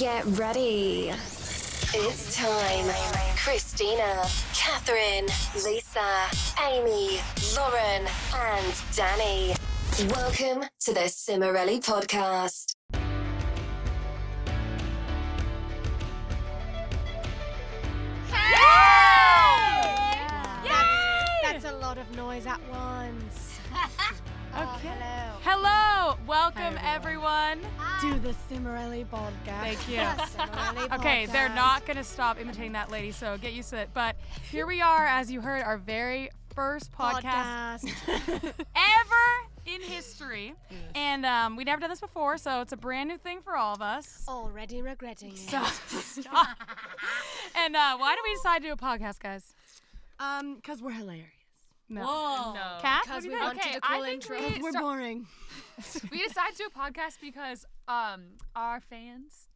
Get ready. It's time. Christina, Katherine, Lisa, Amy, Lauren, and Danny. Welcome to the Cimorelli podcast. That's a lot of noise at once. Okay. Hello. Welcome, everyone. To the Cimorelli podcast. Thank you. Cimorelli Okay, podcast. they're not going to stop imitating that lady, so get used to it. But here we are, as you heard, our very first podcast ever in history. And we never done this before, so it's a brand new thing for all of us. Already regretting it. So, stop. And why did we decide to do a podcast, guys? Because we're hilarious. No. Whoa. No. Kat, Because what do we you think? wanted Okay, a cool I think intro. we- We're boring. We decided to do a podcast because our fans,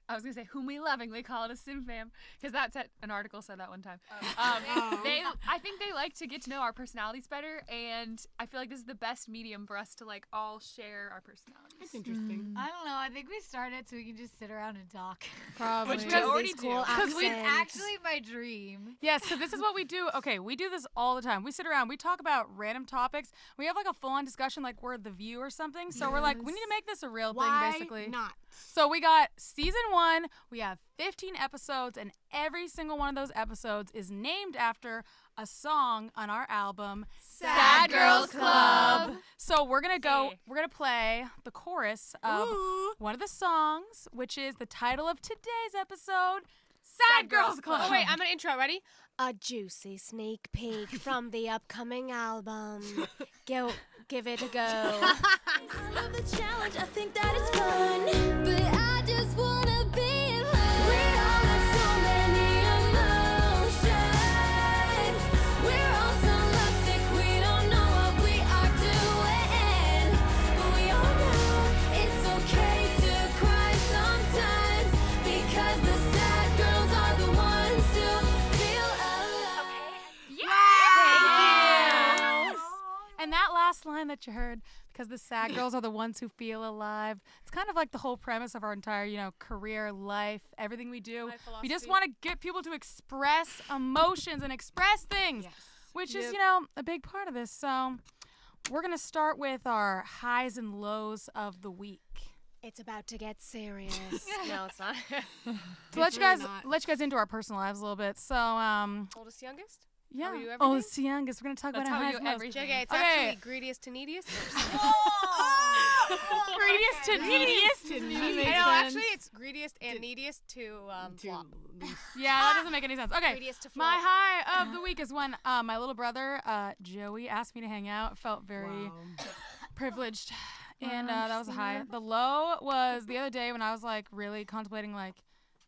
I was gonna say whom we lovingly call it a Sim fam, because that's an article said that one time. I think they like to get to know our personalities better, and I feel like this is the best medium for us to like all share our personalities. That's interesting. I don't know. I think we started so we can just sit around and talk. Probably. Which we Because already these do. cool Because we accents. Actually, my dream. Yes, because this is what we do. Okay, we do this all the time. We sit around, we talk about random topics. We have like a full-on discussion like we're The View or something. So we're like, we need to make this a real Why thing, basically. not? So we got season 1. We have 15 episodes, and every single one of those episodes is named after a song on our album, Sad Girls Club. So we're gonna go. Hey. We're gonna play the chorus of Ooh. one of the songs, which is the title of today's episode, Sad Girls Club. Oh, wait, I'm going to intro. Ready? A juicy sneak peek from the upcoming album. Give it a go. I love the challenge, I think that it's fun. But I just wanna be in love. We all have so many emotions. We're all so lovesick, we don't know what we are doing. But we all know it's okay to cry sometimes. Because the sad girls are the ones who feel alive. And that last line that you heard, because the sad girls are the ones who feel alive. It's kind of like the whole premise of our entire, career, life, everything we do. We just want to get people to express emotions and express things, which is, a big part of this. So we're going to start with our highs and lows of the week. It's about to get serious. No, it's not. So let you guys into our personal lives a little bit. So, Oldest, youngest? yeah. Are you Oh, everything? it's the youngest. We're going to talk That's about our how we highs do and lows. everything. JK, it's Okay. actually greediest to neediest. Greediest to neediest. I know, actually, it's greediest and neediest to flop. Yeah, that doesn't make any sense. Okay. Greediest to My flop. high of the week is when my little brother, Joey, asked me to hang out. Felt very privileged. And that was a high. The low was the other day when I was like really contemplating like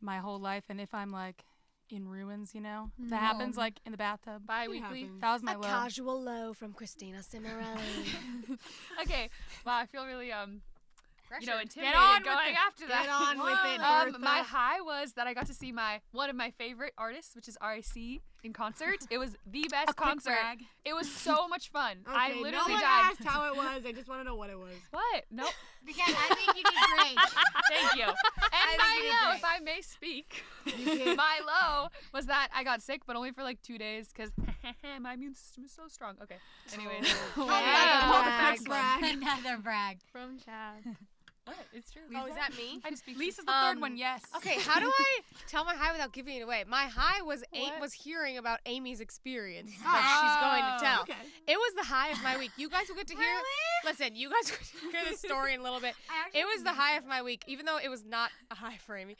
my whole life and if I'm like in ruins, that happens like in the bathtub. Bi-weekly. That was my A low. casual low from Christina Cimorelli. Okay. Wow, I feel really intimidated Get on with going it. after that. Get on with it, Bertha. My high was that I got to see one of my favorite artists, which is RIC, in concert. It was the best quick concert. brag. It was so much fun. I Okay, literally no one died. asked how it was. I just want to know what it was. What? Nope. Because I think you did great. Thank you. And my think you did low, great. if I may speak, my low was that I got sick, but only for like 2 days because my immune system is so strong. Okay. Anyways. Another brag. From Chad. What? It's true. Oh, is that me? I just speak. Lisa's the third one, yes. Okay, how do I tell my high without giving it away? My high was was hearing about Amy's experience that she's going to tell. Okay. It was the high of my week. You guys will get to hear. Listen, you guys will get to hear the story in a little bit. It was the high of my week, even though it was not a high for Amy.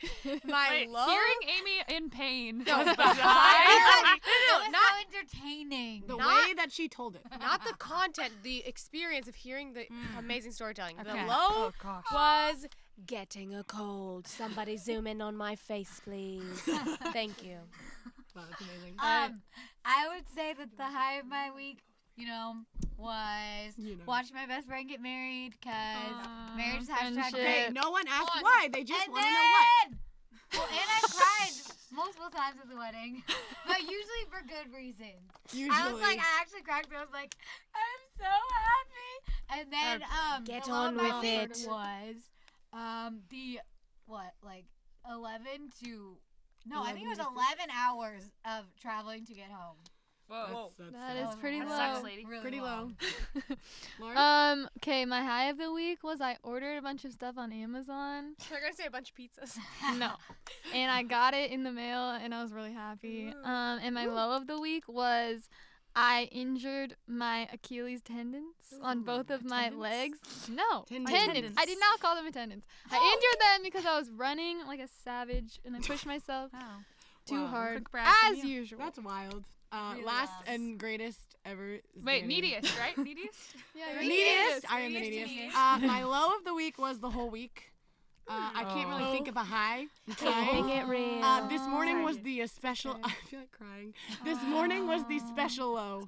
My Wait, low. hearing Amy in pain. No, was the no, high. no, It was not so entertaining. The Not- way that she told it. not the content, the experience of hearing the amazing storytelling. Okay. The low Oh, gosh. was getting a cold. Somebody zoom in on my face, please. Thank you. Wow, that's amazing. I would say that the high of my week, was watching my best friend get married because marriage is hashtag friendship. great. No one asked on. why. They just And want to know what. then, well, and I cried multiple times at the wedding, but usually for good reasons. Usually. I was like, I actually cried, but I was like, I'm so happy. And then, Get the low on of my with week it. was, 11 to. No, I think it was 11 hours of traveling to get home. Whoa. That is pretty That low. sucks, lady. Really Pretty low. Lauren? Okay, my high of the week was I ordered a bunch of stuff on Amazon. They're gonna say a bunch of pizzas. No. And I got it in the mail and I was really happy. And my low of the week was I injured my Achilles tendons on both of my legs. No, tendons. I did not call them tendons. I injured them because I was running like a savage and I pushed myself too hard, as usual. That's wild. Really Last lost. and greatest ever. is Wait, Danny. neediest, right? Neediest? Yeah, Neediest. I am the Neediest, neediest. neediest. My low of the week was the whole week. I can't really think of a high. I'm trying. Keeping it real. This morning was the special. I feel like crying. This morning was the special low.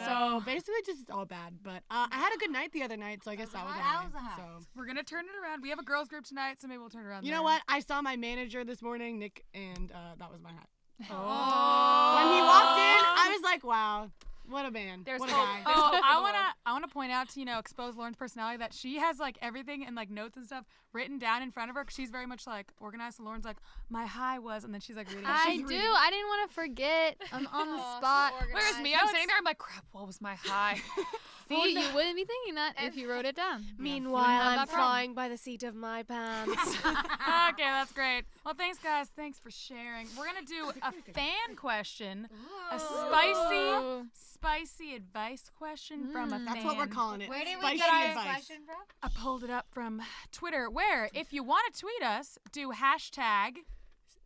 So basically just all bad. But I had a good night the other night, so I guess that was a high. That was a high. So We're gonna turn it around. We have a girls group tonight, so maybe we'll turn it around. you know what? I saw my manager this morning, Nick, and that was my high. Oh. When he walked in, I was like, wow, what a man. There's what a hope. guy. Oh, I wanna point out to expose Lauren's personality that she has like everything and like notes and stuff written down in front of her. 'Cause she's very much like organized. So Lauren's like, my high was, and then she's like reading. I do. I didn't want to forget. I'm on the spot. Whereas me, I'm sitting there, I'm like, crap, what was my high? See, you wouldn't be thinking that if you wrote it down. Meanwhile, have I'm that problem. flying by the seat of my pants. Okay, that's great. Well, thanks guys. Thanks for sharing. We're gonna do a fan question, a spicy advice question from a fan. That's what we're calling it. Where did we Spicy get this advice. question from? I pulled it up from Twitter, where if you want to tweet us, do hashtag.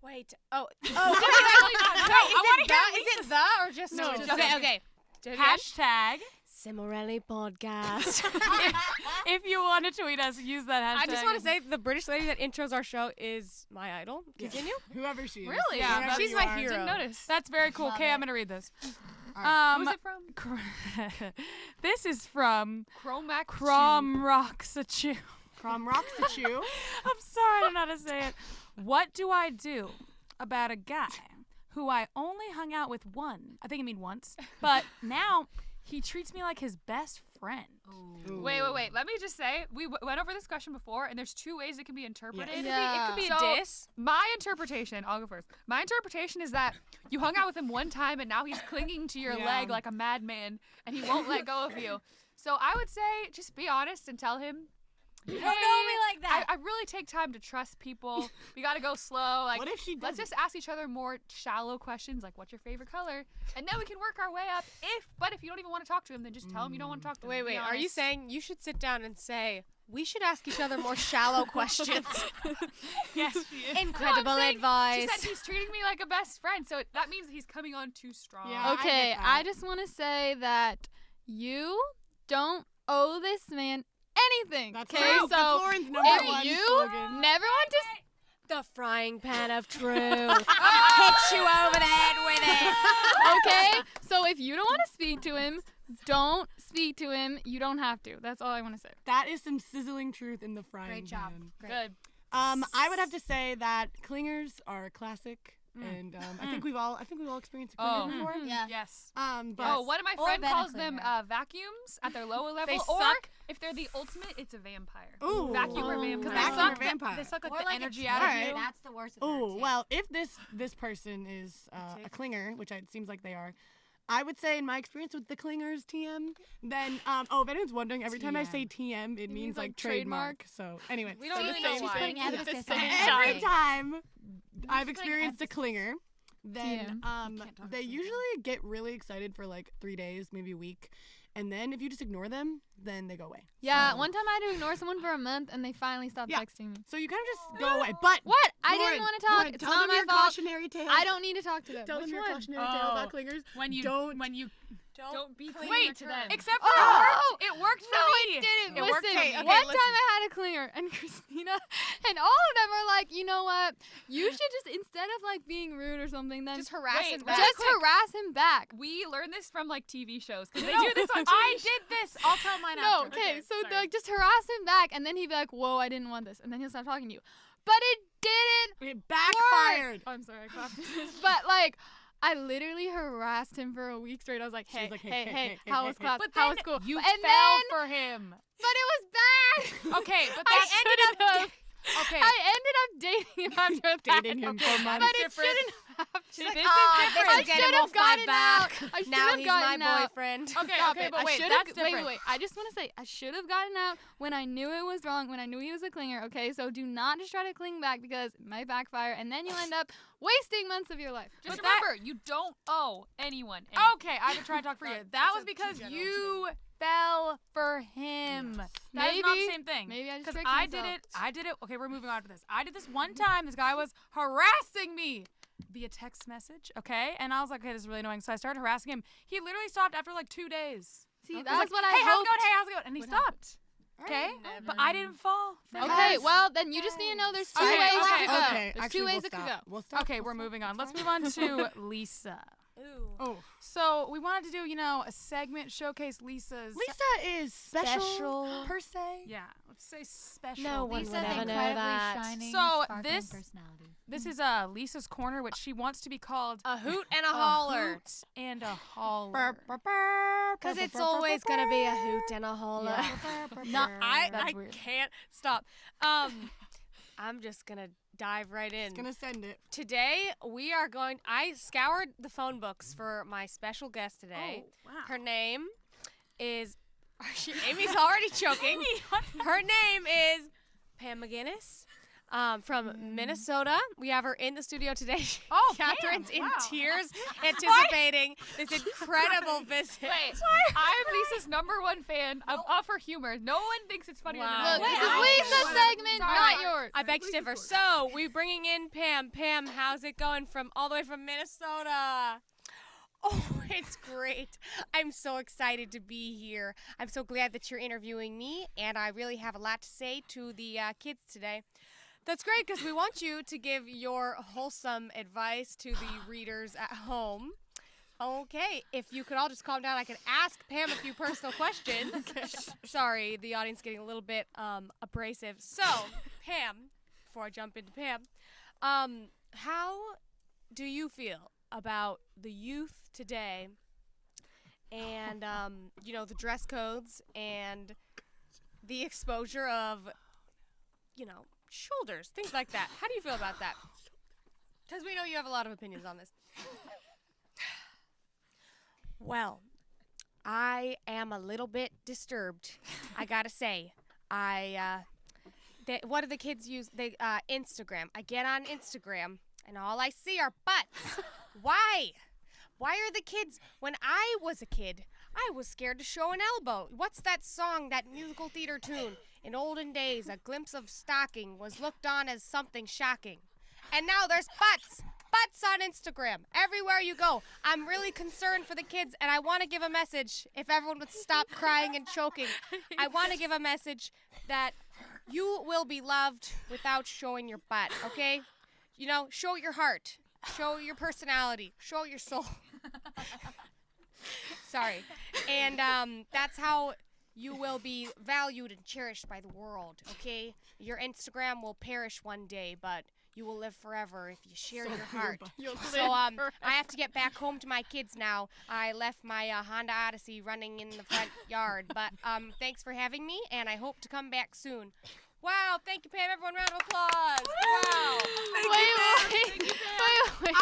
Wait. Oh. I wanna hear Is it the or just No, it's okay? just- Okay. Do it again. Hashtag. Cimorelli podcast. If you want to tweet us, use that hashtag. I just want to say the British lady that intros our show is my idol. Continue. Whoever she is. Really? Yeah, Whoever she's you my are. hero. Didn't notice. That's very cool. Love Okay, it. I'm gonna read this. Who's it from? This is from Chromac. Cromroxachew. Cromroxachew. I'm sorry, I don't know how to say it. What do I do about a guy who I only hung out with once, but now he treats me like his best friend? Wait. Let me just say, we went over this question before, and there's two ways it can be interpreted. Yeah. It could be So, a diss. My interpretation, I'll go first. My interpretation is that you hung out with him one time, and now he's clinging to your leg like a madman, and he won't let go of you. So I would say, just be honest and tell him, You don't know me like that. I really take time to trust people. We gotta go slow. Like, What if she let's doesn't? just ask each other more shallow questions, like what's your favorite color, and then we can work our way up. But if you don't even want to talk to him, then just tell him you don't want to talk to him. Wait. Be Are you honest. saying you should sit down and say we should ask each other more shallow questions? Yes, she is. Incredible She advice. said he's treating me like a best friend, so that means he's coming on too strong. Yeah. Okay, I get that. I just want to say that you don't owe this man anything. That's okay, true. so That's Lauren's number if one you slogan. never want to. The frying pan of truth. Hit you over the head with it. Okay, so if you don't want to speak to him, don't speak to him. You don't have to. That's all I want to say. That is some sizzling truth in the frying Great job. pan. Good. I would have to say that clingers are a classic, and I think we've all experienced a clinger before. Yeah. Yes. But Oh, one of my Or friends been a calls them clinger. vacuums at their lower level, They or suck. if they're the ultimate, it's a vampire. Ooh. Vacuum or Oh. vampire. Vacuum suck or the- vampire. They suck like Or the like energy a out of turd. you. That's the worst of Oh birds, yeah. well, if this person is a clinger, which it seems like they are, I would say in my experience with the clingers TM, then if anyone's wondering, every time I say TM, it means like trademark. So anyway, We don't So really you're know just why. putting emphasis on every it. time I've putting experienced a clinger, then talk they at the same usually get really excited for like 3 days, maybe a week, and then if you just ignore them, then they go away. Yeah, So- one time I had to ignore someone for a month, and they finally stopped Yeah. texting me. So you kind of just go away. But What? I Lauren, didn't want to talk. Lauren, It's tell not them my your fault. cautionary tale. I don't need to talk to them. Tell Which them your one? cautionary tale about clingers. When you don't be clinging Wait, to them. except for Oh! it worked for No, me. it didn't. It Listen, worked for you. Okay, one listen. time I had a clinger, and Christina, and all of them are like, you know what? You should just, instead of like being rude or something, then Just harass Wait, him really back. just harass him back. We learned this from like TV shows because No, they do this on TV. I did this. I'll tell mine No, after. okay, so sorry. like just harass him back, and then he'd be like, "Whoa, I didn't want this," and then he'll stop talking to you. But it didn't. It backfired. Oh, I'm sorry, I clapped. But like, I literally harassed him for a week straight. I was like, She was "Hey, like, hey, hey, hey, hey, how hey, was hey. class? But How then was school?" you and fell then, for him. but it was bad. Okay, but I that ended up. Okay. I ended up dating him after that. Dating him for months. But it shouldn't have. She's like, This is "Oh, different. this I is getting should off have my gotten out. back. I should Now have he's my gotten out. boyfriend." Okay, Stop okay, it. but I wait, should've- that's wait, different. wait. I just want to say I should have gotten out when I knew it was wrong, when I knew he was a clinger. Okay, so do not just try to cling back because it might backfire, and then you end up wasting months of your life. Just But that- remember, you don't owe anyone. Okay, I would try to talk for you. That was because you fell for him. That is not the Maybe- same thing. maybe I just because tricked I myself. did it. Okay, we're moving on to this. I did this one time. This guy was harassing me via text message. Okay, and I was like, okay, this is really annoying. So I started harassing him. He literally stopped after like 2 days. See, He was that's like, what I hey, how's it hoped. going? Hey, how's it going? And he stopped. Okay, but I didn't fall. For him. Okay, well then you just need to know there's two Okay, ways it okay, could go. Okay, There's actually, two ways we'll it could go. stop. We'll stop. Okay, we're moving on. Let's move on to Lisa. Ooh. Oh, So we wanted to do, a segment showcase Lisa's Lisa is special per se. Yeah, let's say special. No one Lisa's would ever know incredibly that. shining, So sparkling this- personality. This is Lisa's corner, which she wants to be called A hoot and a holler. hoot and a holler. Because it's always going to be a hoot and a holler. No, I that's weird. can't stop. I'm just going to dive right in. Gonna send it. Today, I scoured the phone books for my special guest today. wow. Her name is, Amy's already choking. Her name is Pam McGinnis. From Minnesota. We have her in the studio today. Oh, Catherine's Pam, in wow. tears, anticipating this incredible visit. Wait, I'm Lisa's #1 fan of her humor. No one thinks it's funnier Wow. than Look, me. this is Wow. Lisa's segment, Sorry. not yours. I beg to differ. So, we're bringing in Pam. Pam, how's it going all the way from Minnesota? Oh, it's great. I'm so excited to be here. I'm so glad that you're interviewing me, and I really have a lot to say to the kids today. That's great because we want you to give your wholesome advice to the readers at home. Okay, if you could all just calm down, I could ask Pam a few personal questions. Sorry, the audience getting a little bit abrasive. So, Pam, before I jump into Pam, how do you feel about the youth today and, the dress codes and the exposure of, shoulders, things like that? How do you feel about that? Because we know you have a lot of opinions on this. Well, I am a little bit disturbed, I gotta say. What do the kids use? Instagram. I get on Instagram, and all I see are butts. Why? Why are the kids... When I was a kid, I was scared to show an elbow. What's that song, that musical theater tune? In olden days, a glimpse of stocking was looked on as something shocking. And now there's butts. Butts on Instagram. Everywhere you go. I'm really concerned for the kids, and I want to give a message. If everyone would stop crying and choking, I want to give a message that you will be loved without showing your butt, okay? Show your heart. Show your personality. Show your soul. Sorry. And that's how you will be valued and cherished by the world, okay? Your Instagram will perish one day, but you will live forever if you share your heart. So I have to get back home to my kids now. I left my Honda Odyssey running in the front yard, but thanks for having me, and I hope to come back soon. Wow, thank you, Pam. Everyone, round of applause. Wow. Wait.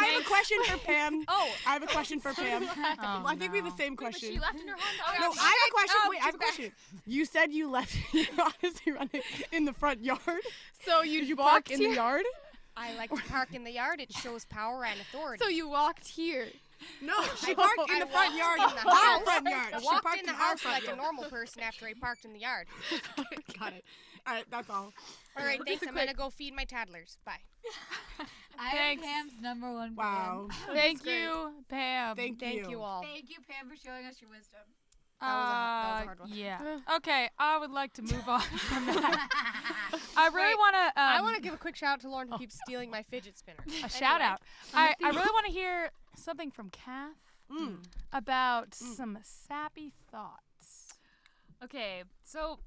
I have a question for Pam. Oh. I have a question for Pam. Oh, I think we have no. the same But question. she left in her Honda. No, I have a question. Oh, Wait, I have a she's back. question. You said you left your Odyssey running in the front yard. So Did you park in the yard? I like to park in the yard. It shows power and authority. So you walked here. No, she parked in the front yard. in the Our house. front yard. I She walked parked in the our house front like a yard. normal person after I parked in the yard. Got it. All right, that's all. All right, thanks. I'm going to go feed my toddlers. Bye. I Thanks. am Pam's #1 fan. Wow. Thank you, Pam. Thank you all. Thank you, Pam, for showing us your wisdom. That was a hard one. Yeah. Okay, I would like to move on from that. I really want to. I want to give a quick shout out to Lauren who keeps stealing my fidget spinner. a shout out. I really want to hear something from Kath about some sappy thoughts. Okay, so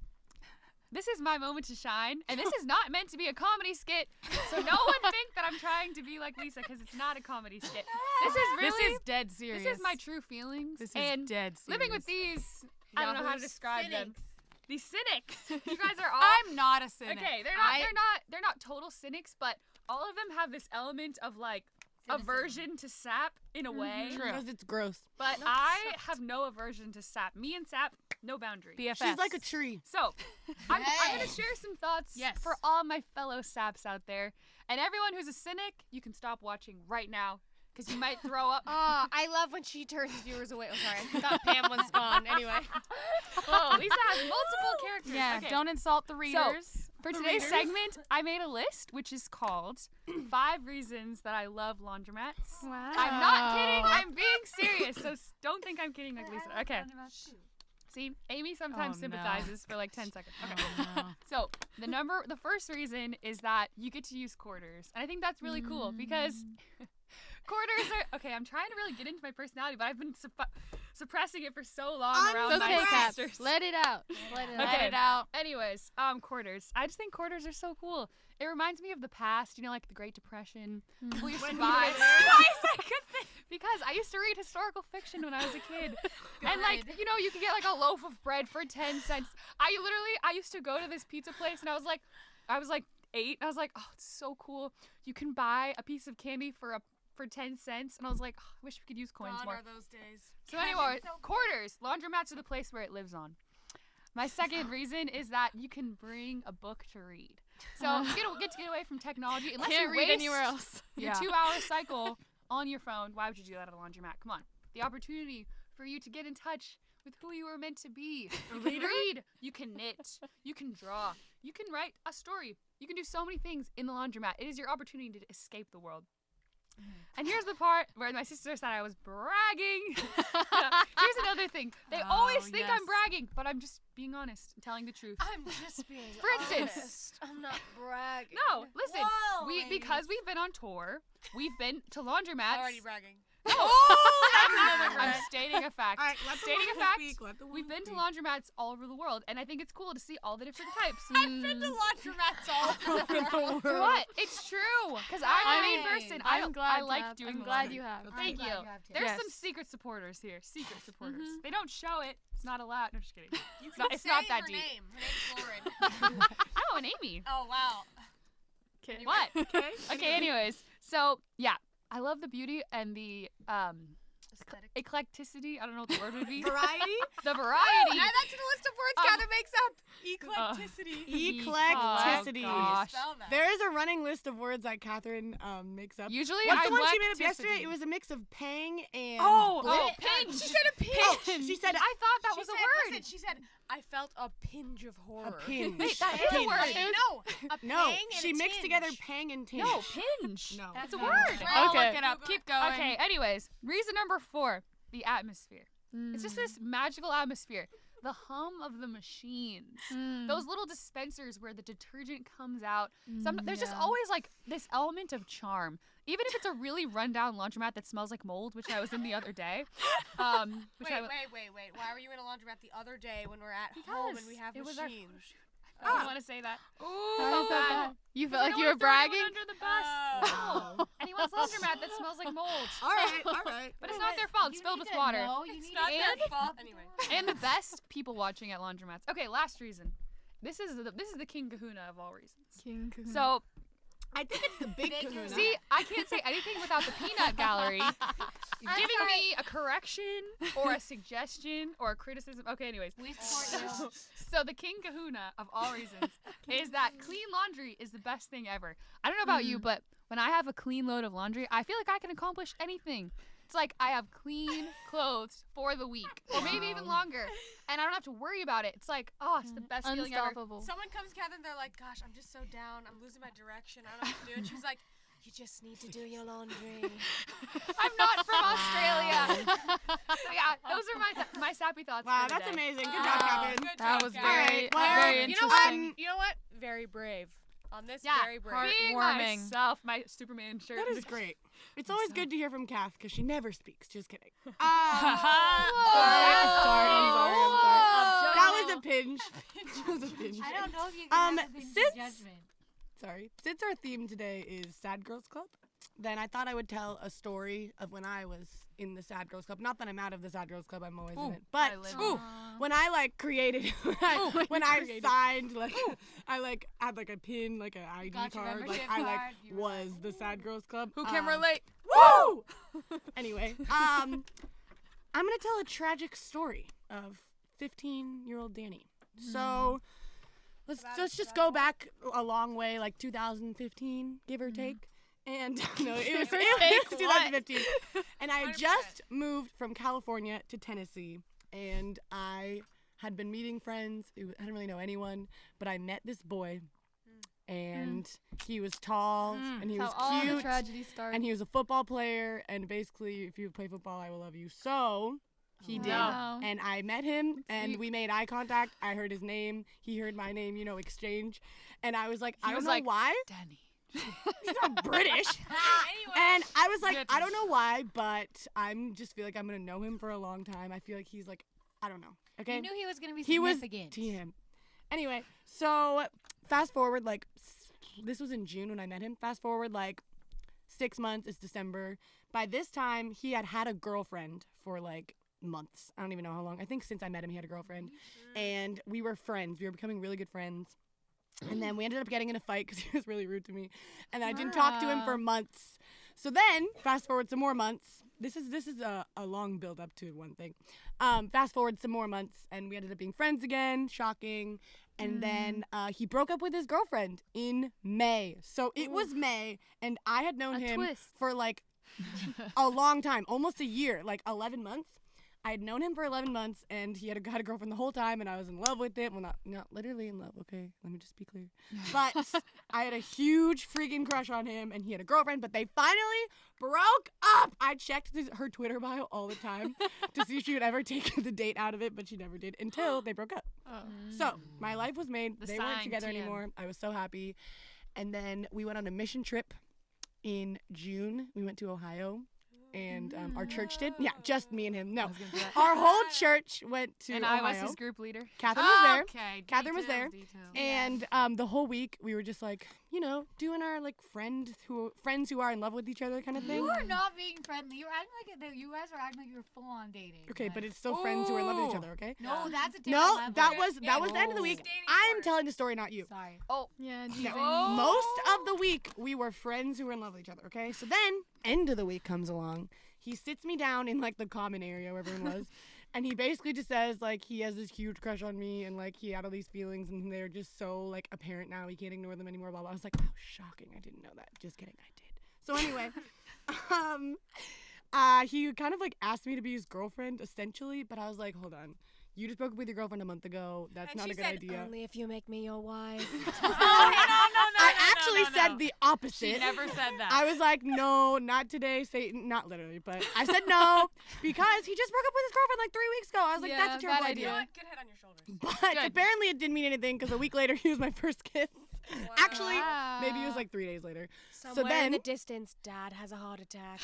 this is my moment to shine, and this is not meant to be a comedy skit, so no one think that I'm trying to be like Lisa, because it's not a comedy skit. This is really, This is dead serious. this is my true feelings. This is and dead serious. living with these, I don't know how to describe them. These cynics. You guys are all. I'm not a cynic. Okay, they're not total cynics, but all of them have this element of like aversion to sap in a way. Because it's gross. But I have no aversion to sap. Me and sap, no boundary. BFFs. She's like a tree. So, I'm going to share some thoughts for all my fellow saps out there. And everyone who's a cynic, you can stop watching right now because you might throw up. Oh, I love when she turns viewers away. Oh, sorry. I thought Pam was gone. Anyway. Whoa, Lisa has multiple characters. Yeah, Okay. don't insult the readers. For today's segment, I made a list which is called 5 Reasons That I Love Laundromats. Wow. I'm not kidding. I'm being serious. So don't think I'm kidding like Lisa. Okay. See, Amy sometimes sympathizes for like 10 seconds. Okay. So the first reason is that you get to use quarters. And I think that's really cool because quarters are, okay, I'm trying to really get into my personality, but I've been suppressing it for so long around It's okay, my Cap. sisters. Let it out. Let it out. Okay. Let it out. Anyways, quarters. I just think quarters are so cool. It reminds me of the past, you know, like the Great Depression. People used to buy. Because I used to read historical fiction when I was a kid. And like, you know, you could get like a loaf of bread for 10 cents. I used to go to this pizza place and I was like 8. And I was like, oh, it's so cool. You can buy a piece of candy for 10 cents. And I was like, oh, I wish we could use coins more. Are those days. So anyway, quarters. Laundromats are the place where it lives on. My second reason is that you can bring a book to read. So you get to get away from technology. Unless Can't you read waste anywhere else. your 2-hour cycle on your phone. Why would you do that at a laundromat? Come on. The opportunity for you to get in touch with who you were meant to be. You can read. You can knit. You can draw. You can write a story. You can do so many things in the laundromat. It is your opportunity to escape the world. And here's the part where my sister said I was bragging. Here's another thing. They always think I'm bragging, but I'm just being honest and telling the truth. I'm just being For instance, honest. I'm not bragging. no, listen. Because we've been on tour, we've been to laundromats. Already bragging. No. I'm stating a fact. All right, let the Stating a woman fact. speak, let the woman We've been to speak. laundromats all over the world, and I think it's cool to see all the different types. I've been to laundromats all over the world. What? It's true. Because I'm a mean person. I like Cap. doing I'm laundry. glad you have. Thank glad you. you have too. There's Yes. some secret supporters here. Secret supporters. They don't show it. It's not allowed. No, just kidding. You It's not that her deep. name. Her name's Lauren. Oh, and Amy. Oh, wow. What? Okay, anyways. So, yeah. I love the beauty and the Aesthetic. eclecticity. I don't know what the word would be. Variety? The variety. Add that to the list of words Katherine makes up. Eclecticity. Eclecticity. Oh, gosh. Spell that. There is a running list of words that Katherine makes up. Usually What's I the one she made up eclecticity. yesterday? It was a mix of pang and Oh, blit. pinch. She said a pinch. Oh, she said I thought that She was said, a word. Listen, she said, I felt a pinge of horror. a pinch. Wait, that A is a pinch. word. No, a No, pang and she a mixed tinge. together pang and tinge. No, pinch. No. It's a not word. a I'll Okay. look it up. Keep going. Okay, anyways, reason number 4, the atmosphere. It's just this magical atmosphere. The hum of the machines. Those little dispensers where the detergent comes out. There's just always like this element of charm. Even if it's a really rundown laundromat that smells like mold, which I was in the other day. Wait. Why were you in a laundromat the other day when we're at home and we have it was our machines? I don't want to say that. How is that bad? You felt I like don't you were wanna throw anyone bragging? under the bus. No. Anyone's laundromat that smells like mold. All right. But it's not their fault. It's filled with water. No, you need Not to their fault. Anyway. And the best people watching at laundromats. Okay, last reason. This is the king kahuna of all reasons. King Kahuna. So, I think it's the big kahuna. see, I can't say anything without the peanut gallery giving me a correction or a suggestion or a criticism. Okay, anyways. We support you. So the king kahuna of all reasons is that clean laundry is the best thing ever. I don't know about you, but when I have a clean load of laundry, I feel like I can accomplish anything. It's like I have clean clothes for the week or maybe even longer, and I don't have to worry about it. It's like, oh, it's the best feeling ever. Unstoppable. Someone comes, Katherine, they're like, gosh, I'm just so down. I'm losing my direction. I don't know what to do. And she's like, you just need to do your laundry. I'm not from Australia. So yeah, those are my sappy thoughts. Wow, for that's today. amazing. Good job, Katherine. Good That job, was Katherine. very, Well, very You know what? interesting. You know what? Very brave. On this, Yeah, very brave. being Heartwarming. myself, my Superman shirt. That is great. It's always good to hear from Kath because she never speaks. Just kidding. Sorry. That was a pinch. That was a pinch. I don't know if you can have a thing since- judgment. Sorry. Since our theme today is Sad Girls Club, then I thought I would tell a story of when I was in the Sad Girls Club. Not that I'm out of the Sad Girls Club, I'm always in it. But when I like created, when I signed, like I like had like a pin, like an ID card, like I like was the Sad Girls Club. Who can relate? Woo! Anyway, I'm gonna tell a tragic story of 15-year-old Danny. So let's just go back a long way, like 2015, give or take. And no, it was 2015. And I had just moved from California to Tennessee, and I had been meeting friends. I didn't really know anyone, but I met this boy, and he was tall, and he was all cute, the tragedy started. and he was a football player. And basically, if you play football, I will love you. So he did, Wow. and I met him, and we made eye contact. I heard his name, he heard my name, exchange, and I was like, I don't know why. Danny. He's not British. And I was like, I don't know why, but I'm just feel like I'm gonna know him for a long time. I feel like he's like, I don't know. Okay. You knew he was gonna be He was significant. TM. Anyway, so fast forward, like this was in June when I met him. Fast forward like 6 months. It's December. By this time, he had a girlfriend for like months. I don't even know how long. I think since I met him, he had a girlfriend, and we were friends. We were becoming really good friends. And then we ended up getting in a fight because he was really rude to me. And I didn't talk to him for months. So then, fast forward some more months. This is a long build up to one thing. Fast forward some more months, and we ended up being friends again. Shocking. And then he broke up with his girlfriend in May. So it was May, and I had known him for like a long time, almost a year, like 11 months. I had known him for 11 months, and he had a girlfriend the whole time, and I was in love with it. Well, not literally in love, okay? Let me just be clear. But I had a huge freaking crush on him, and he had a girlfriend, but they finally broke up. I checked her Twitter bio all the time to see if she would ever take the date out of it, but she never did until they broke up. So my life was made. They weren't together anymore. I was so happy. And then we went on a mission trip in June. We went to Ohio. And our church did. Yeah, just me and him. No, our whole church went to And Ohio. I was his group leader. Catherine was there. Okay. Catherine was there. Details. And the whole week we were just like, doing our like friends who are in love with each other kind of thing. You were not being friendly. You were acting like you guys were acting like you were full on dating. Okay, but it's still friends who are in love with each other. Okay. No, that's a different No, level. that was the end of the week. I'm telling the story, not you. Sorry. Yeah. Most of the week we were friends who were in love with each other. Okay, so then end of the week comes along. He sits me down in like the common area where everyone was, and he basically just says like he has this huge crush on me, and like he had all these feelings, and they're just so like apparent now he can't ignore them anymore. Blah blah. I was like, oh, shocking! I didn't know that. Just kidding, I did. So anyway, he kind of like asked me to be his girlfriend essentially, but I was like, hold on. You just broke up with your girlfriend a month ago. That's not a good idea. Only if you make me your wife. I actually said the opposite. She never said that. I was like, no, not today, Satan. Not literally, but I said no because he just broke up with his girlfriend like 3 weeks ago. I was like, that's a terrible bad idea. Good head on your shoulders. But apparently it didn't mean anything because a week later he was my first kiss. Actually, maybe it was like 3 days later. Somewhere so then, in the distance, Dad has a heart attack.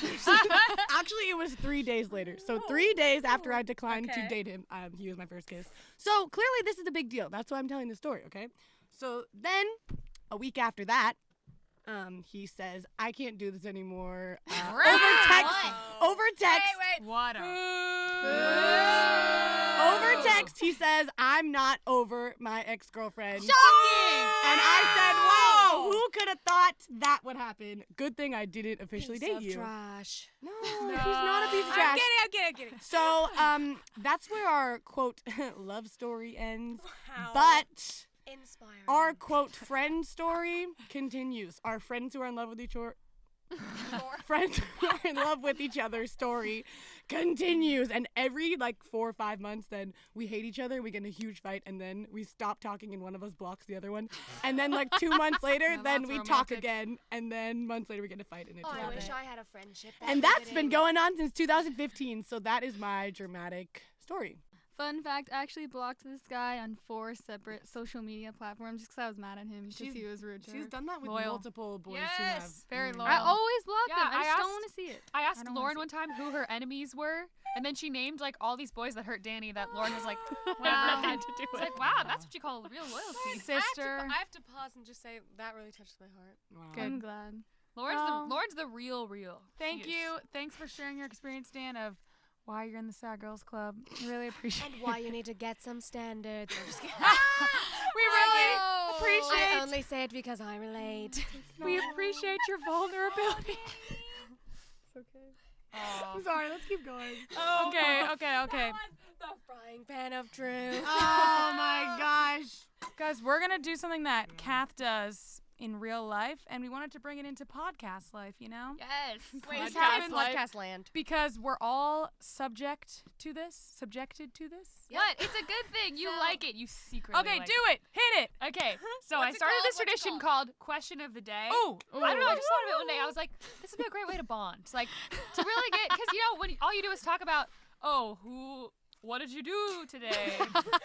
actually, it was 3 days later. So 3 days after I declined to date him, he was my first kiss. So clearly this is a big deal. That's why I'm telling the story, okay? So then, a week after that, he says, I can't do this anymore. Over text. What Over text, he says, I'm not over my ex-girlfriend. Shocking! And I said, whoa, who could have thought that would happen? Good thing I didn't officially date you. Trash. No, he's not a piece of trash. I'm kidding. So, that's where our, quote, love story ends. Wow. But Inspiring. our, quote, friend story continues. Our friends who are in love with each other. Friends who are in love with each other story continues, and every like 4 or 5 months then we hate each other, we get in a huge fight, and then we stop talking and one of us blocks the other one, and then like 2 months later then we talk again, and then months later we get in a fight, and it's I wish I had a friendship. and that's been going on since 2015. So that is my dramatic story. Fun fact, I actually blocked this guy on 4 separate social media platforms just because I was mad at him because he was rude to her. She's done that with Loyal. multiple boys who have Very loyal. I always block them. Yeah, I just don't want to see it. I asked don't wanna Lauren see one time who her enemies were, and then she named like all these boys that hurt Danny that Lauren was like, Wow. nothing to do with. It's like, wow, that's what you call real loyalty. Sister. I have to pause and just say that really touches my heart. Wow. I'm glad. Lauren's the real. Thank She is. you. Thanks for sharing your experience, Dan, of why you're in the Sad Girls Club. We really appreciate And why you need to get some standards. I'm just kidding. We really appreciate I only say it because I relate. we appreciate your vulnerability. I'm sorry. Let's keep going. Okay. The frying pan of truth. Oh my gosh. Guys, we're going to do something that Kath does in real life, and we wanted to bring it into podcast life, you know? Yes. Wait, Podcast happens life. podcast land. Because we're all subjected to this. What? It's a good thing. You like it. You secretly Okay, like do it. Hit it. Okay, so What's I it started called? this What's it tradition called Question of the Day. Ooh. I don't know. I just thought of it one day. I was like, this would be a great way to bond. Like, to really get, because when all you do is talk about, what did you do today?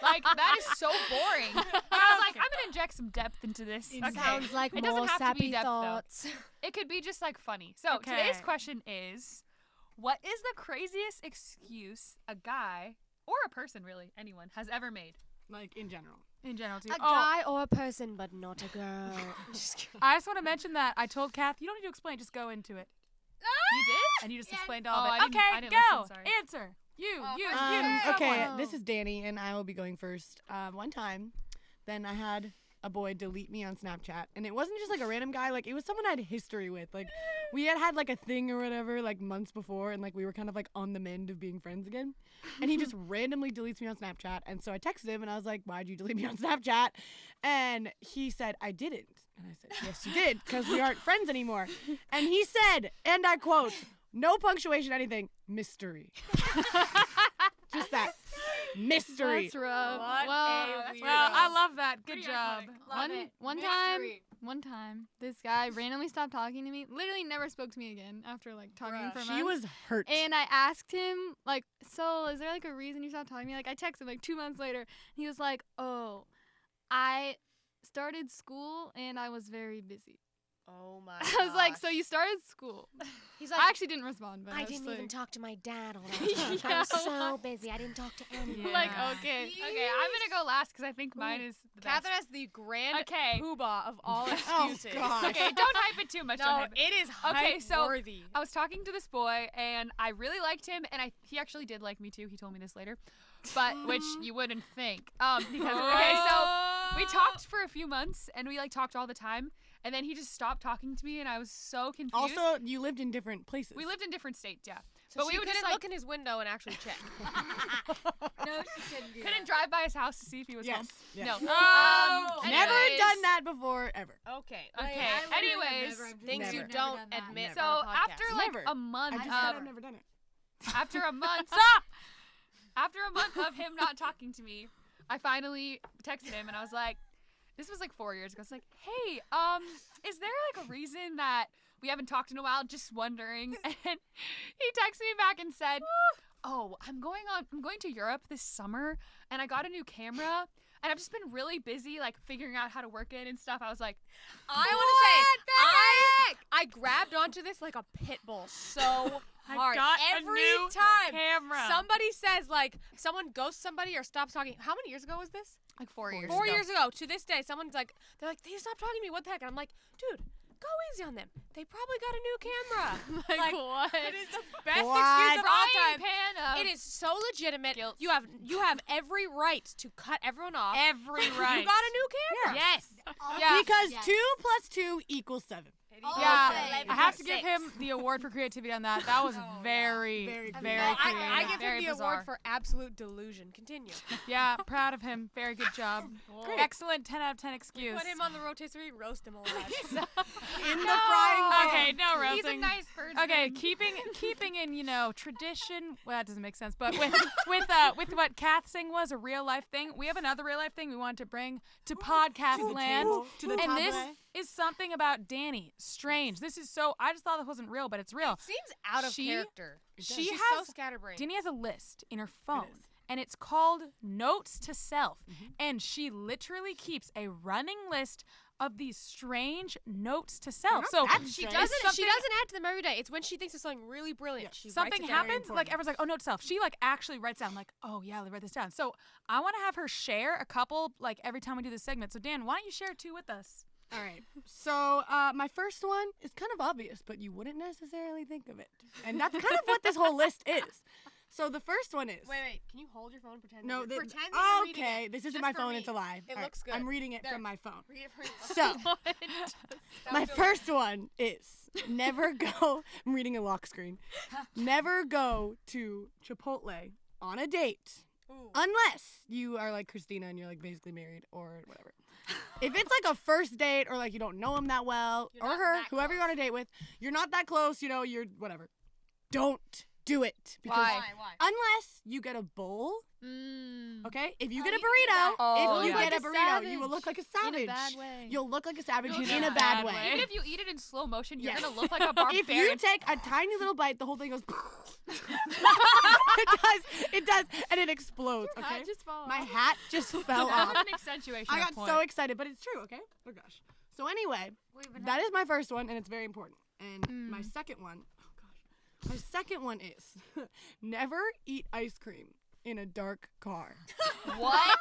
Like, that is so boring. So I was like, I'm gonna inject some depth into this. Okay. Sounds like It doesn't more have to be sappy depth, though. thoughts. It could be just like funny. So Okay. today's question is, what is the craziest excuse a guy or a person, really, anyone, has ever made? Like in general. In general, too. A guy or a person, but not a girl. Just kidding. I just want to mention that I told Kath, you don't need to explain, just go into it. You did? And you just explained all Oh, of I it. didn't- I Okay, didn't go. listen, sorry. Answer. You. Okay, someone. this is Danny, and I will be going first. One time, then I had a boy delete me on Snapchat, and it wasn't just like a random guy. Like, it was someone I had history with. Like, we had like a thing or whatever like months before, and like we were kind of like on the mend of being friends again. And he just randomly deletes me on Snapchat, and so I texted him, and I was like, "Why'd you delete me on Snapchat?" And he said, "I didn't." And I said, "Yes, you did, because we aren't friends anymore." And he said, and I quote, no punctuation, anything, mystery. Just that. Mystery. That's rough. What Well, a Well, weirdo. I love that. Good Pretty job. iconic. One time, this guy randomly stopped talking to me. Literally never spoke to me again after like talking for months. She was hurt. And I asked him, like, so is there like a reason you stopped talking to me? Like, I texted him like 2 months later, and he was like, oh, I started school and I was very busy. Oh my I was like, gosh. so you started school? He's I like, actually didn't respond, but I was didn't like, even talk to my dad all that time. I was so busy. I didn't talk to anyone. like, okay. Okay, I'm gonna go last because I think mine is the best. Catherine has the grand Okay. poobah of all Oh, excuses. gosh. Okay, don't hype it too much. don't No, hype it. it is Okay, so hype-worthy. I was talking to this boy and I really liked him, and he actually did like me too. He told me this later, but which you wouldn't think. Because okay, so we talked for a few months and we like talked all the time, and then he just stopped talking to me, and I was so confused. Also, you lived in different places. we lived in different states, yeah. So but she we would couldn't just like look in his window and actually check. No, she couldn't do couldn't drive by his house to see if he was Yes. home. yes. No. Never anyways. done that before, ever. Okay. Okay. Anyways, Things you Never. don't Never done that. admit. so on a podcast. after like Never. a month I just of said I've never done it. after a month Stop! after a month of him not talking to me, I finally texted him and I was like, this was like 4 years ago. I was like, hey, is there like a reason that we haven't talked in a while? Just wondering. And he texted me back and said, oh, I'm going to Europe this summer and I got a new camera and I've just been really busy like figuring out how to work it and stuff. I was like, I want to say, I grabbed onto this like a pit bull so hard. got a Every new time camera. somebody says like someone ghosts somebody or stops talking. How many years ago was this? like 4 years 4 ago. years ago. To this day, someone's like, they're like, they stopped talking to me. What the heck? And I'm like, dude, go easy on them. They probably got a new camera. Like, what? It is the best What? excuse of all Frying time. pan of It is so legitimate. Guilt. You have every right to cut everyone off. Every right. You got a new camera. Yes. Yeah. Because Yes. 2 plus 2 equals 7. Yeah, Okay. I have to give him the award for creativity on that. That was very, Very very, cool. creative. I give Very him the bizarre. award for absolute delusion. Continue. Yeah, proud of him. Very good job. Excellent 10 out of 10 excuse. Put him on the rotisserie, roast him alive. In the frying pan. Okay, no roasting. He's a nice person. Okay, keeping in tradition. Well, that doesn't make sense. But with what Kath saying was a real life thing, we have another real life thing we wanted to bring to podcast land. To the And this table. is something about Danny. Strange. This is so. I just thought it wasn't real, but it's real. Seems out of She- character. she She's has- so scatterbrained. Danny has a list in her phone. is. And it's called Notes to Self. And she literally keeps a running list of these strange notes to self. So that She strange. doesn't. something- She doesn't add to them every day. It's when she thinks of something really brilliant. Yes. She writes something it down. happens, like everyone's like, oh, note to self. She like actually writes down like, oh yeah, let me write this down. So I want to have her share a couple like every time we do this segment. So Dan, why don't you share 2 with us? All right. So my first one is kind of obvious, but you wouldn't necessarily think of it. And that's kind of what this whole list is. So the first one is. Wait. Can you hold your phone and pretend? No, pretend that you're reading okay. it. This isn't Just my for phone. me. It's a lie. It All right, looks good. I'm reading it There. from my phone. Read it for your phone. So my first one is never go. I'm reading a lock screen. Never go to Chipotle on a date. Ooh. Unless you are like Christina and you're like basically married or whatever. If it's like a first date or like you don't know him that well You're or not her, that whoever you're on a date with, you're not that close, you're whatever. Don't do it. Because Why? unless you get a bowl, Mm. okay? If you Oh, get a you can do burrito, that. Oh, if you like get a a burrito, you will savage. look like a savage. In a bad way. You'll look like a savage You'll in look a bad way. Even if you eat it in slow motion, you're Yes. gonna look like a barbarian. If you take a tiny little bite, the whole thing goes. It does, and it explodes. Your Okay, hat just fall my off. hat just fell that off. was an accentuation. I of got point. so excited, but it's true. Okay, oh gosh. So anyway, Wait, but that is my first one, and it's very important. And my Mm. second one, oh gosh, my second one is never eat ice cream in a dark car. What?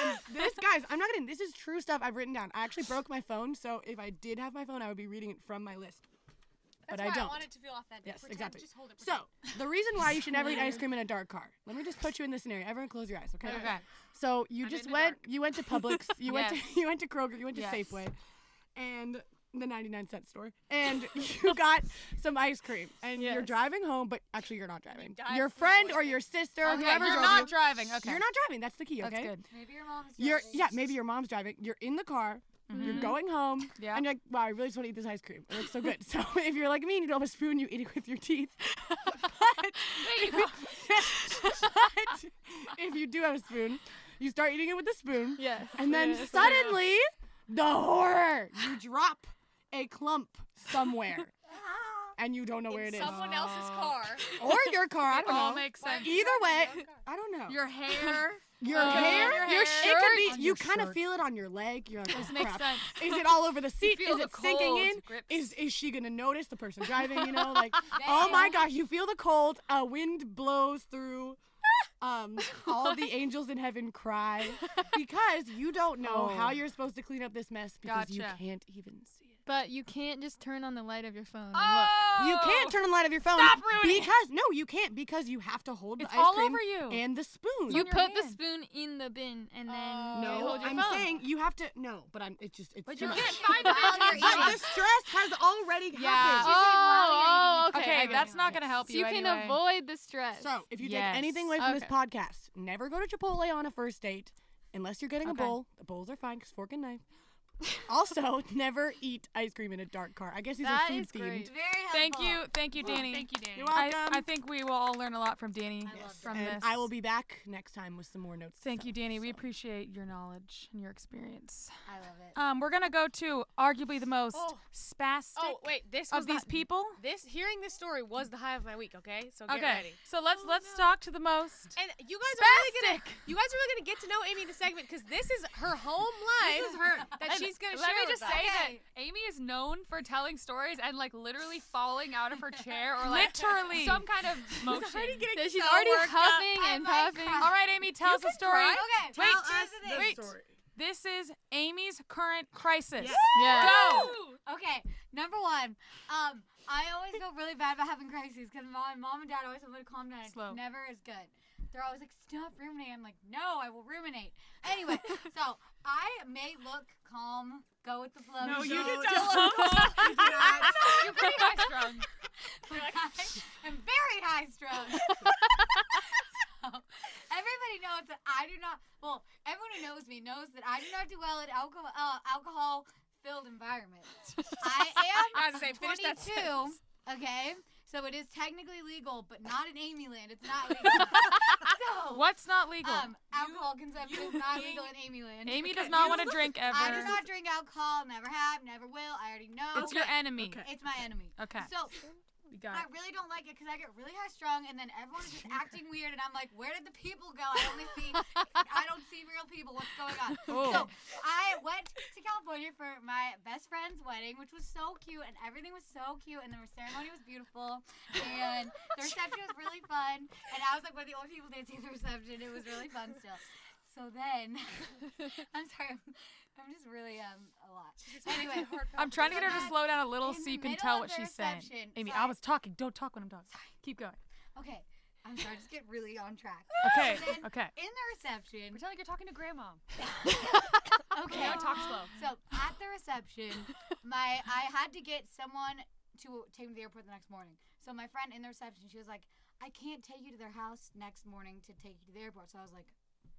And this, guys, I'm not kidding. This is true stuff I've written down. I actually broke my phone, so if I did have my phone, I would be reading it from my list. That's But why I don't. I want it to feel authentic. Yes, Pretend, exactly. Just hold it. So, the reason why you should never eat ice cream in a dark car. Let me just put you in this scenario. Everyone close your eyes, okay? Okay. So, you I'm just in the went dark. you went to Publix, you Yes. went to Kroger, you went to Yes. Safeway, and the 99-cent store. And you got some ice cream. And you're Yes. driving home, but actually you're not driving. dive Your for friend or poison. your sister, Okay, whoever you're drove not you, driving. Okay. You're not driving. That's the key, okay? That's good. maybe your mom's You're driving. maybe your mom's driving. You're in the car. You're going home. Yeah. And you're like, wow, I really just want to eat this ice cream. It looks so good. So if you're like me and you don't have a spoon, you eat it with your teeth. But if you do have a spoon, you start eating it with the spoon. Yes. And then yes. suddenly, the horror, you drop a clump somewhere. And you don't know where it is. Someone else's car. Or your car, I It don't all know. makes sense. Either way, I don't know. Your hair. Your Okay. hair, Your your hair. shirt. It could be, On you your kind of shirt. feel it on your leg. You're like, This oh, makes crap. sense. Is it all over the seat? feel Is the it sinking cold in? grips. Is she gonna notice the person driving? Like, oh my gosh, you feel the cold. A wind blows through. All the angels in heaven cry because you don't know how you're supposed to clean up this mess because you Gotcha. can't even see it. But you can't just turn on the light of your phone. and Oh! You can't turn on the light of your phone Stop ruining it. because you can't because you have to hold It's the ice all cream over you. and the spoon. look. You on your put the hand. spoon in the bin and then you No, hold your I'm phone. saying you have to. No, but it's But too you much. can't find it. While you're But eating. the stress has already Yeah. happened. Oh, Okay, okay. that's not gonna help So you. you can anyway. avoid the stress. So if you Yes. take anything away from this Okay. podcast, never go to Chipotle on a first date unless you're getting a Okay. bowl. The bowls are fine because fork and knife. Also, never eat ice cream in a dark car. I guess these That are food is themed. great. Very helpful. Thank you, Danny. Thank you, Danny. You're welcome. I think we will all learn a lot from Danny I love from and this. I will be back next time with some more notes. to Thank sell, you, Danny. We so. appreciate your knowledge and your experience. I love it. We're gonna go to arguably the most Oh. spastic Oh wait, this was of these the, people. Hearing this story was the high of my week. Okay, so get Okay, ready. so let's talk to the most. And you guys are really gonna get to know Amy in the segment because this is her home life. This is her. that And she's gonna let share me with just us. say Okay. that Amy is known for telling stories and like literally falling out of her chair or like Literally. some kind of motion. already getting Yeah, she's so already worked up. huffing I and might puffing. cry. All right, Amy, tell us a story. Okay, Tell tell us us the Wait. story. This is Amy's current crisis. Yeah. Go. Okay, number one, I always feel really bad about having crises because my mom and dad always tell me to calm down. It Slow. never is good. They're always like, stop ruminating. I'm like, no, I will ruminate. Anyway, so I may look calm, go with the flow. No, you don't. did not. You're pretty high strung. I'm very high strung. So, everybody knows that I do not. Well, everyone who knows me knows that I do not do well in alcohol-filled environments. I I was am gonna say, finish that 22. sentence. Okay, so it is technically legal, but not in Amy land. It's not legal. So, What's not legal? alcohol consumption is not legal in Amy land. Amy does not want to drink ever. I do not drink alcohol. Never have. Never will. I already know. It's your enemy. Okay. It's my enemy. Okay. So You got I it. really don't like it because I get really high strung, and then everyone's just acting weird, and I'm like, where did the people go? I don't see real people. What's going on? Oh. So I went to California for my best friend's wedding, which was so cute, and everything was so cute, and the ceremony was beautiful, and the reception was really fun, and I was like one of the only people dancing at the reception. It was really fun still. So then, I'm sorry, I'm just really a lot. Anyway, I'm trying to get her to slow down a little in so the you can middle tell of what the she's saying. reception- Amy, I sorry. was talking. Don't talk when I'm talking. Keep going. Okay, I'm sorry. Just get really on track. Okay. So then, Okay. in the reception. Pretend like you're talking to grandma. Okay. Talk slow. So at the reception, I had to get someone to take me to the airport the next morning. So my friend in the reception, she was like, I can't take you to their house next morning to take you to the airport. So I was like,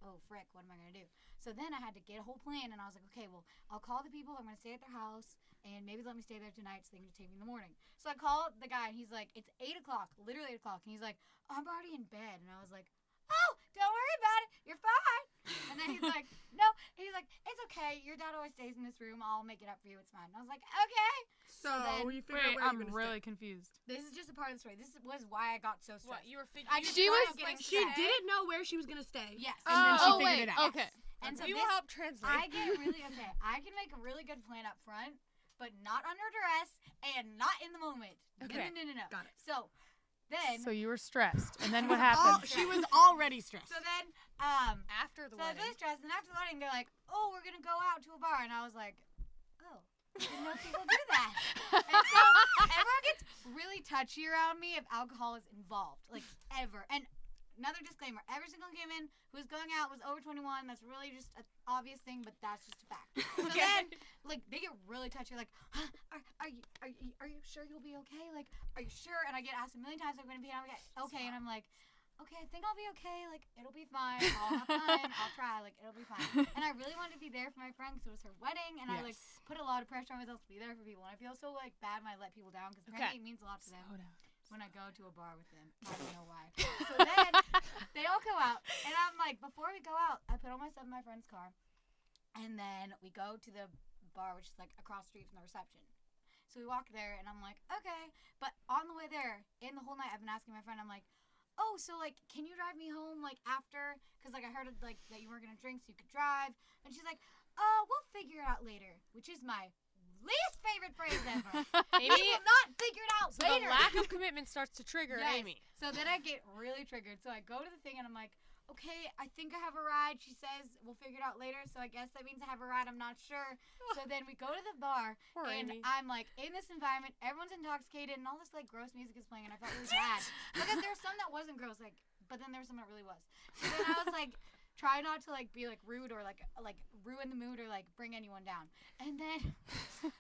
oh, frick, what am I going to do? So then I had to get a whole plan, and I was like, okay, well, I'll call the people. I'm going to stay at their house, and maybe let me stay there tonight so they can take me in the morning. So I called the guy, and he's like, it's 8 o'clock, literally 8 o'clock. And he's like, I'm already in bed. And I was like, oh, don't worry about it. You're fine. And then he's like, no. He's like, it's okay. Your dad always stays in this room. I'll make it up for you. It's fine. And I was like, okay. So then- you figure out Wait, where I'm you're gonna really confused. This is just a part of the story. This was why I got so stressed. What, you were figuring I just She started was- getting She stressed. didn't know where she was gonna stay. Yes. And then she Oh, figured wait. it out. Okay. And so we this, will help translate. I get really okay. I can make a really good plan up front, but not under duress and not in the moment. Okay. No. Got it. So then. So you were stressed, and then what Oh, happened? She was already stressed. So then, after the so I was wedding. really stressed, and after the wedding, they're like, "Oh, we're gonna go out to a bar," and I was like, "Oh, I didn't know people do that." And so everyone gets really touchy around me if alcohol is involved, like ever. And another disclaimer: every single human who's going out was over 21. That's really just an obvious thing, but that's just a fact. So then, like, they get really touchy, like, huh, are you sure you'll be okay? Like, are you sure? And I get asked a million times, "I'm gonna be okay," and I'm like, okay, I think I'll be okay. Like, it'll be fine. I'll have fun. I'll try. Like, it'll be fine. And I really wanted to be there for my friend because it was her wedding, and I, like, put a lot of pressure on myself to be there for people. And I feel so, like, bad when I let people down because apparently it means a lot to them when I go to a bar with them. I don't know why. So then they all go out, and I'm like, before we go out, I put all my stuff in my friend's car, and then we go to the bar, which is, like, across the street from the reception. So we walk there, and I'm like, okay. But on the way there, in the whole night, I've been asking my friend, I'm like, oh, so, like, can you drive me home, like, after? Because, like, I heard, like, that you weren't going to drink so you could drive. And she's like, we'll figure it out later, which is my least favorite phrase ever. Amy, We will not figure it out so later. the lack of commitment starts to trigger Yes. Amy. So then I get really triggered. So I go to the thing, and I'm like, okay, I think I have a ride. She says we'll figure it out later. So I guess that means I have a ride. I'm not sure. So then we go to the bar, Poor and Amy. I'm like in this environment. Everyone's intoxicated, and all this like gross music is playing, and I felt really bad because there was some that wasn't gross, like, but then there was some that really was. So then I was like, try not to like be like rude or like ruin the mood or like bring anyone down. And then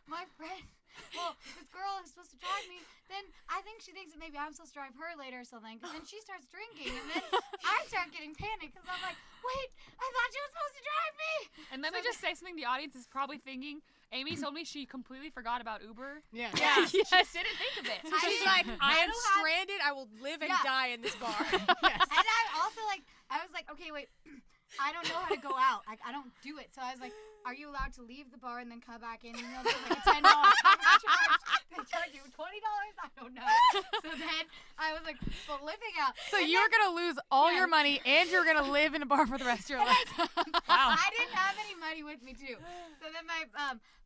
my friend. Well, this girl is supposed to drive me, then I think she thinks that maybe I'm supposed to drive her later or something, because then she starts drinking, and then I start getting panicked, because I'm like, wait, I thought she was supposed to drive me! And let me just say something the audience is probably thinking. Amy told me she completely forgot about Uber. Yeah. Yeah, she just didn't think of it. So she's like, I am don't have- stranded. I will live and Yeah. die in this bar. Yes. And I also, like, I was like, okay, wait, I don't know how to go out. Like, I don't do it. So I was like, are you allowed to leave the bar and then come back in? You know, there's like a $10 charge. They charge you $20? I don't know. So then I was like, flipping out. So you were gonna lose all your money, and you're gonna live in a bar for the rest of your life. Wow. I didn't have any money with me too. So then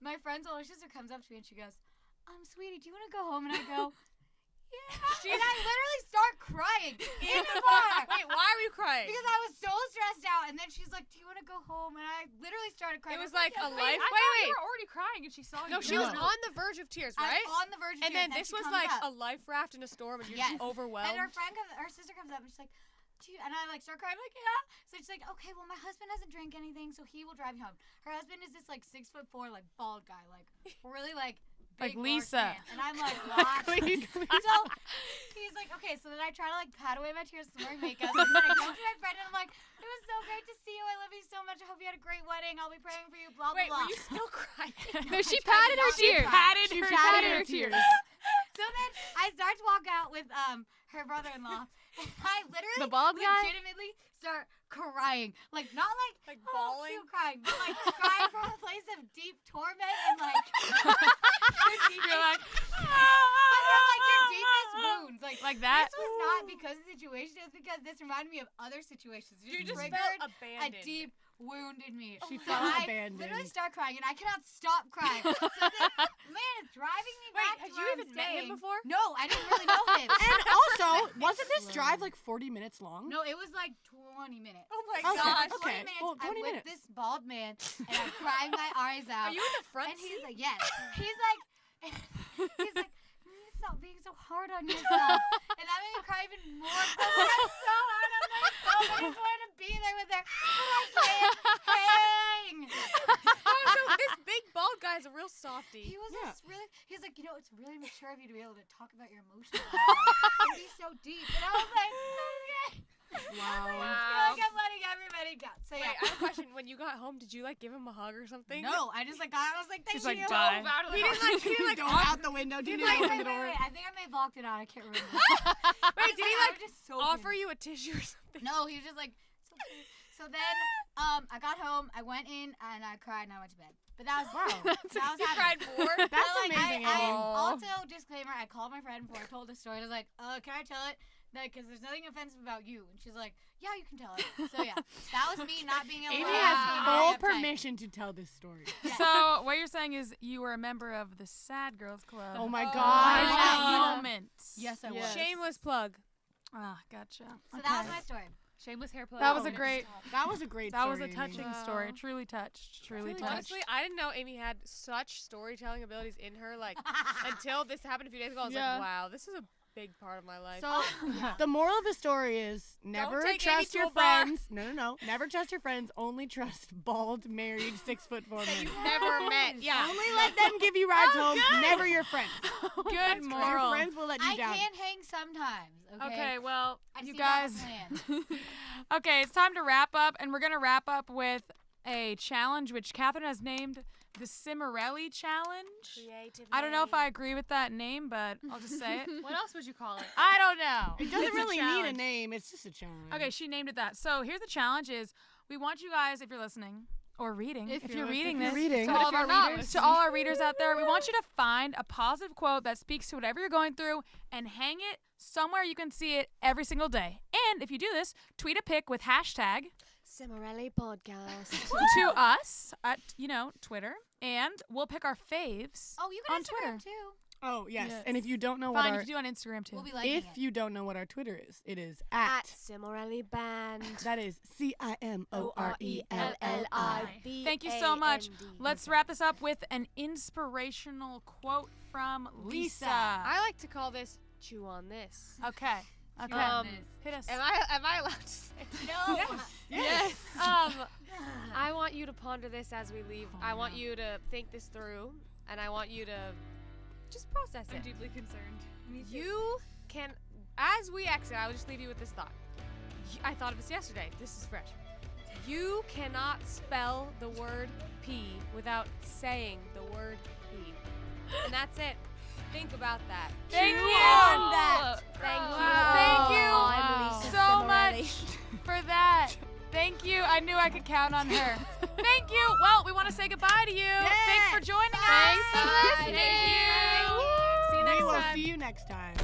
my friend's older sister comes up to me and she goes, sweetie, do you want to go home? And I go, yeah. And I literally start crying in the bar. Wait, why are you crying? Because I was so stressed out. And then she's like, do you want to go home? And I literally started crying. It was I like a "Yeah, life. I thought Wait. you were already crying and she saw you. No, she was No. on the verge of tears, right? I was on the verge of And tears, then this she was comes like up. a life raft in a storm, and you're Yes. just overwhelmed. And her sister comes up and she's like, and I like start crying, like, yeah. So she's like, okay, well, my husband doesn't drink anything, so he will drive you home. Her husband is this like 6'4", like bald guy, like really like Like big, large Lisa. man. And I'm like, what? So he's like, okay, so then I try to like pat away my tears, some more makeup, and then I go to my friend and I'm like, it was so great to see you. I love you so much. I hope you had a great wedding. I'll be praying for you. Blah Wait, blah. were you still crying? No, she patted her tears. She patted her tears. So then I start to walk out with her brother-in-law, and I literally The bald guy? legitimately start crying, like not like bawling? still crying, but like crying from a place of deep torment and like You're like, but from, like your deepest wounds, like Like that? This was not not because of the situation. It's because this reminded me of other situations. You just triggered felt a abandoned. deep wound in me. She So felt I abandoned. literally start crying, and I cannot stop crying. So this man is driving me Wait, back had to you where even I'm met him staying. before? No, I didn't really know him. And also, wasn't this drive like 40 minutes long? No, it was like 20 minutes. Oh my Okay, gosh. okay. 20 minutes. Well, 20 I'm minutes. with this bald man, and I'm crying my eyes out. Are you in the front And seat? he's like, yes. He's like, you need to stop being so hard on yourself. And that made me cry even more. I'm so hard on myself. I just wanted to be there with her, but I can't hang. Oh, so this big bald guy's a real softie. He was Yeah. just really, he's like, it's really mature of you to be able to talk about your emotions and be so deep. And I was like, okay. Wow. I feel like I'm letting everybody down. So Wait, yeah. I have a question. When you got home, did you like give him a hug or something? No, I just like got. I was like, thank She's like, you. bye. He didn't like Go out the window. Didn't Wait, open the wait, door. wait. I think I may have blocked it out. I can't remember. Wait, did he I like was just so offer pissed. you a tissue or something? No, he was just like. "It's okay." So then, I got home. I went in and I cried and I went to bed. But that was that was You happening. cried more? That's But, like, amazing, I Amy. also, disclaimer, I called my friend before I told the story. I was like, can I tell it? Because there's nothing offensive about you. And she's like, yeah, you can tell it. So yeah, that was me not being able Amy to. has be full very uptight. permission to tell this story. So what you're saying is you were a member of the Sad Girls Club. Oh my Oh, god. wow. That moment. Yes, I was. Yes. Shameless plug. Ah, gotcha. So that was my story. Shameless hair plug. That was Oh, a great. That was a great That was story. a touching Amy. story. Truly touched. Truly touched. Honestly, I didn't know Amy had such storytelling abilities in her. Like until this happened a few days ago, I was Yeah. like, wow, this is a big part of my life. So the moral of the story is never take Amy trust to your a bar. friends. No. Never trust your friends. Only trust bald, married, 6'4" men. Never met. Yeah. Only let them give you rides home. Never your friends. Good Your moral. friends will let you I down. can hang sometimes. Okay. Okay, well, I you see guys. that plan. Okay, it's time to wrap up, and we're gonna wrap up with a challenge which Katherine has named the Cimorelli Challenge. Creative. I don't know if I agree with that name, but I'll just say it. What else would you call it? I don't know. It doesn't It's a really need a challenge. name. It's just a challenge. Okay, she named it that. So here's the challenge: is we want you guys, if you're listening or reading, if you're reading this, reading. to But all if of our you're not readers, to all our readers out there, we want you to find a positive quote that speaks to whatever you're going through and hang it somewhere you can see it every single day. And if you do this, tweet a pic with hashtag Cimorelli podcast. to us at Twitter, and we'll pick our faves. Oh, you can On Instagram Twitter. too. Oh yes. Yes. And if you don't know what Fine, our you can do it on Instagram too. We'll be liking if it. you don't know what our Twitter is, it is At at Cimorelli Band. that is CIMORELLI. ORELLI. Thank you so much. Let's wrap this up with an inspirational quote from Lisa. I like to call this "Chew on This." Okay. Okay. Hit us. Am I allowed to say? No. Yes. I want you to ponder this as we leave. I want you to think this through, and I want you to just process I'm it. deeply concerned. You can, as we exit, I will just leave you with this thought. I thought of this yesterday. This is fresh. You cannot spell the word pee without saying the word pee. And that's it. Think about that. Thank you. On that. Thank you. Thank you I'm Lisa so Cimorelli. much for that. Thank you. I knew I could count on her. Thank you. Well, we want to say goodbye to you. Thanks for joining us. Thanks for Thank listening. you. See you We next will time. see you next time.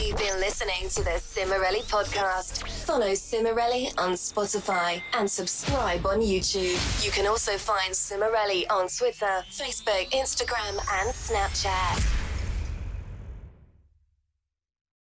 You've been listening to the Cimorelli podcast. Follow Cimorelli on Spotify and subscribe on YouTube. You can also find Cimorelli on Twitter, Facebook, Instagram, and Snapchat.